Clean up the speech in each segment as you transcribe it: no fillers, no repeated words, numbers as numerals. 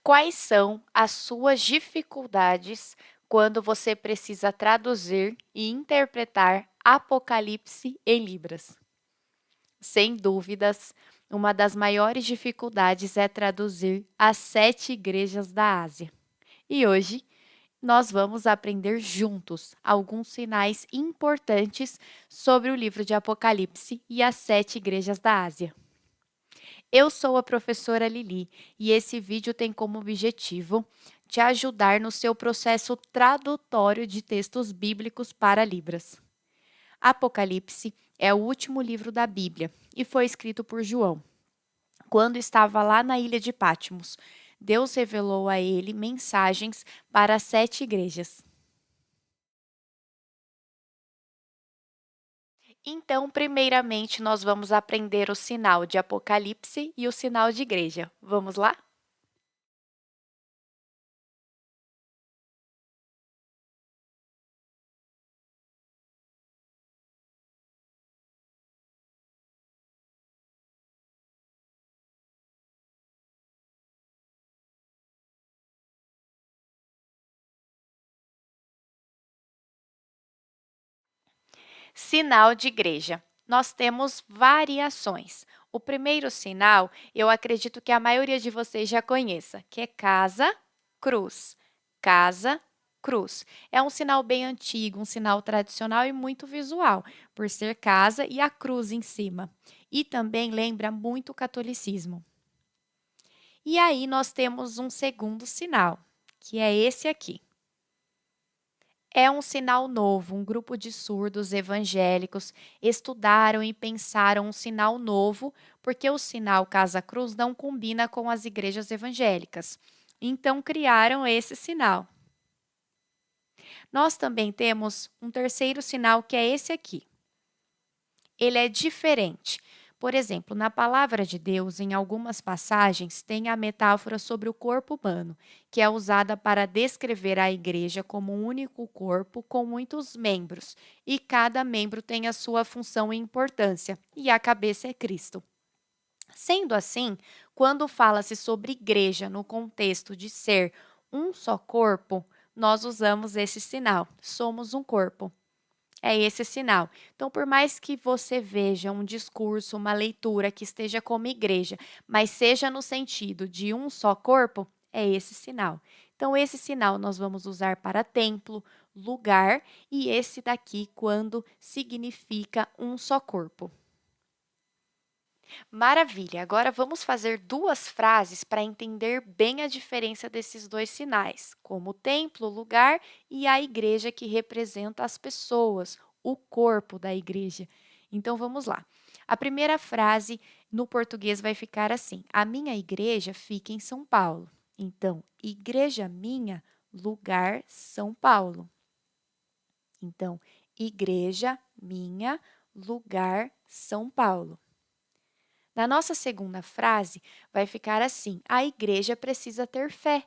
Quais são as suas dificuldades quando você precisa traduzir e interpretar Apocalipse em Libras? Sem dúvidas, uma das maiores dificuldades é traduzir as 7 igrejas da Ásia. E hoje nós vamos aprender juntos alguns sinais importantes sobre o livro de Apocalipse e as 7 igrejas da Ásia. Eu sou a professora Lili e esse vídeo tem como objetivo te ajudar no seu processo tradutório de textos bíblicos para Libras. Apocalipse é o último livro da Bíblia e foi escrito por João. Quando estava lá na ilha de Patmos, Deus revelou a ele mensagens para as 7 igrejas. Então, primeiramente, nós vamos aprender o sinal de Apocalipse e o sinal de igreja. Vamos lá? Sinal de igreja. Nós temos variações. O primeiro sinal, eu acredito que a maioria de vocês já conheça, que é casa, cruz. Casa, cruz. É um sinal bem antigo, um sinal tradicional e muito visual, por ser casa e a cruz em cima. E também lembra muito o catolicismo. E aí nós temos um segundo sinal, que é esse aqui. É um sinal novo, um grupo de surdos evangélicos estudaram e pensaram um sinal novo, porque o sinal Casa-Cruz não combina com as igrejas evangélicas. Então, criaram esse sinal. Nós também temos um terceiro sinal, que é esse aqui. Ele é diferente. Por exemplo, na palavra de Deus, em algumas passagens, tem a metáfora sobre o corpo humano, que é usada para descrever a igreja como um único corpo com muitos membros, e cada membro tem a sua função e importância, e a cabeça é Cristo. Sendo assim, quando fala-se sobre igreja no contexto de ser um só corpo, nós usamos esse sinal, somos um corpo. É esse sinal. Então, por mais que você veja um discurso, uma leitura que esteja como igreja, mas seja no sentido de um só corpo, é esse sinal. Então, esse sinal nós vamos usar para templo, lugar, e esse daqui quando significa um só corpo. Maravilha! Agora vamos fazer duas frases para entender bem a diferença desses dois sinais, como o templo, o lugar, e a igreja que representa as pessoas, o corpo da igreja. Então vamos lá. A primeira frase no português vai ficar assim: a minha igreja fica em São Paulo. Então, igreja minha, lugar São Paulo. Então, igreja minha, lugar São Paulo. Na nossa segunda frase, vai ficar assim: a igreja precisa ter fé.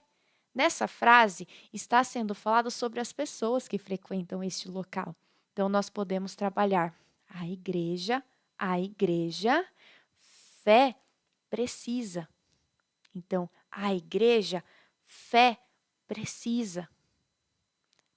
Nessa frase, está sendo falado sobre as pessoas que frequentam este local. Então, nós podemos trabalhar a igreja, fé precisa. Então, a igreja, fé precisa.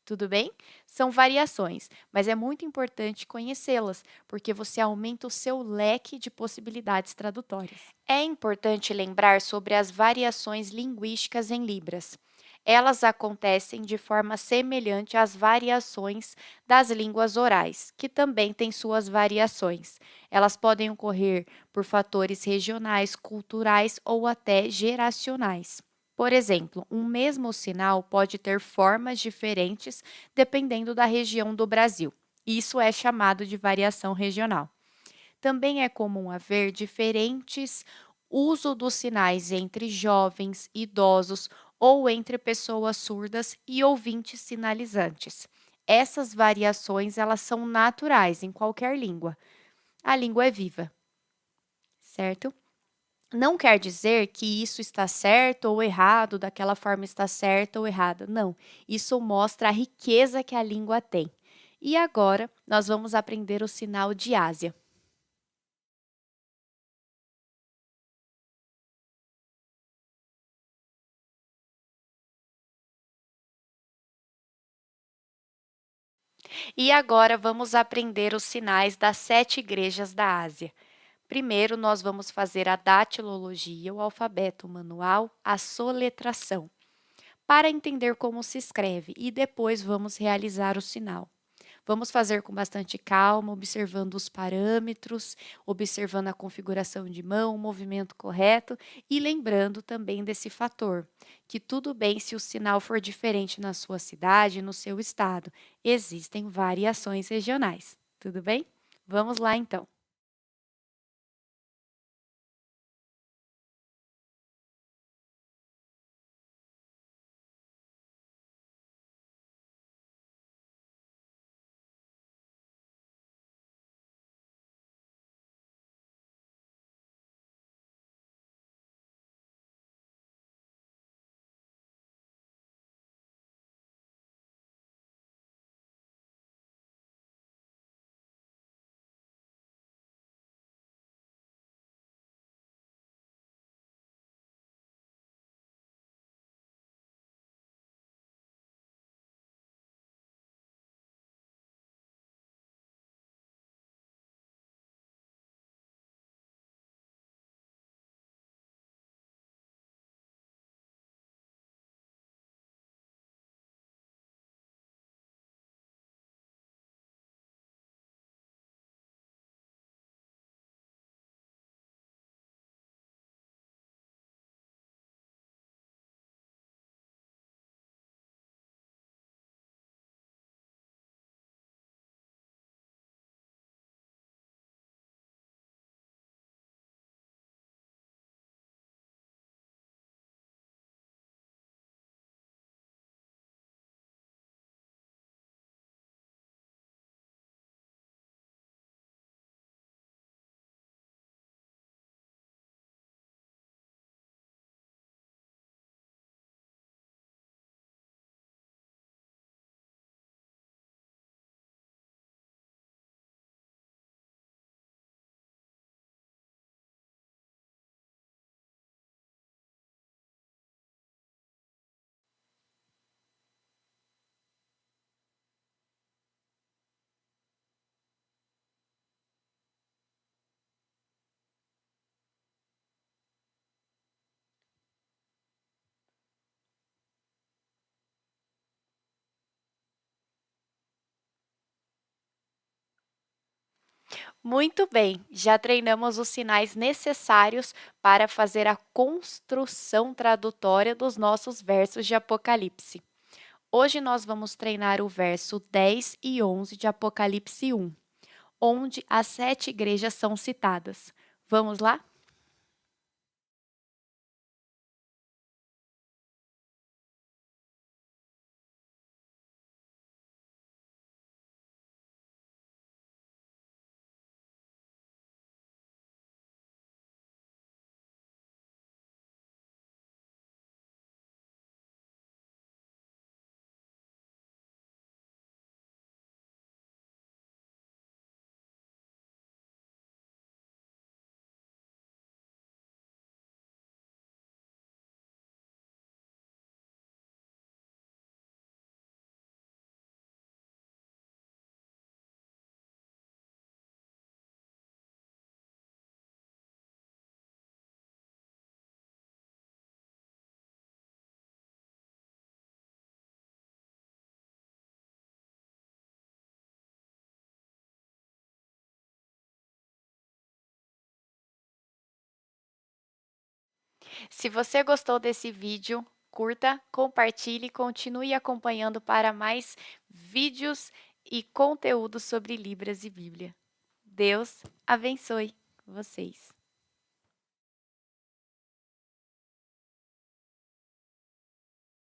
Tudo bem? São variações, mas é muito importante conhecê-las, porque você aumenta o seu leque de possibilidades tradutórias. É importante lembrar sobre as variações linguísticas em Libras. Elas acontecem de forma semelhante às variações das línguas orais, que também têm suas variações. Elas podem ocorrer por fatores regionais, culturais ou até geracionais. Por exemplo, um mesmo sinal pode ter formas diferentes dependendo da região do Brasil. Isso é chamado de variação regional. Também é comum haver diferentes uso dos sinais entre jovens, idosos ou entre pessoas surdas e ouvintes sinalizantes. Essas variações elas são naturais em qualquer língua. A língua é viva, certo? Não quer dizer que isso está certo ou errado, daquela forma está certa ou errada. Não, isso mostra a riqueza que a língua tem. E agora, nós vamos aprender o sinal de Ásia. E agora vamos aprender os sinais das 7 igrejas da Ásia. Primeiro, nós vamos fazer a datilologia, o alfabeto manual, a soletração, para entender como se escreve, e depois vamos realizar o sinal. Vamos fazer com bastante calma, observando os parâmetros, observando a configuração de mão, o movimento correto e lembrando também desse fator, que tudo bem se o sinal for diferente na sua cidade, no seu estado. Existem variações regionais. Tudo bem? Vamos lá então. Muito bem, já treinamos os sinais necessários para fazer a construção tradutória dos nossos versos de Apocalipse. Hoje nós vamos treinar o verso 10 e 11 de Apocalipse 1, onde as 7 igrejas são citadas. Vamos lá? Se você gostou desse vídeo, curta, compartilhe e continue acompanhando para mais vídeos e conteúdos sobre Libras e Bíblia. Deus abençoe vocês.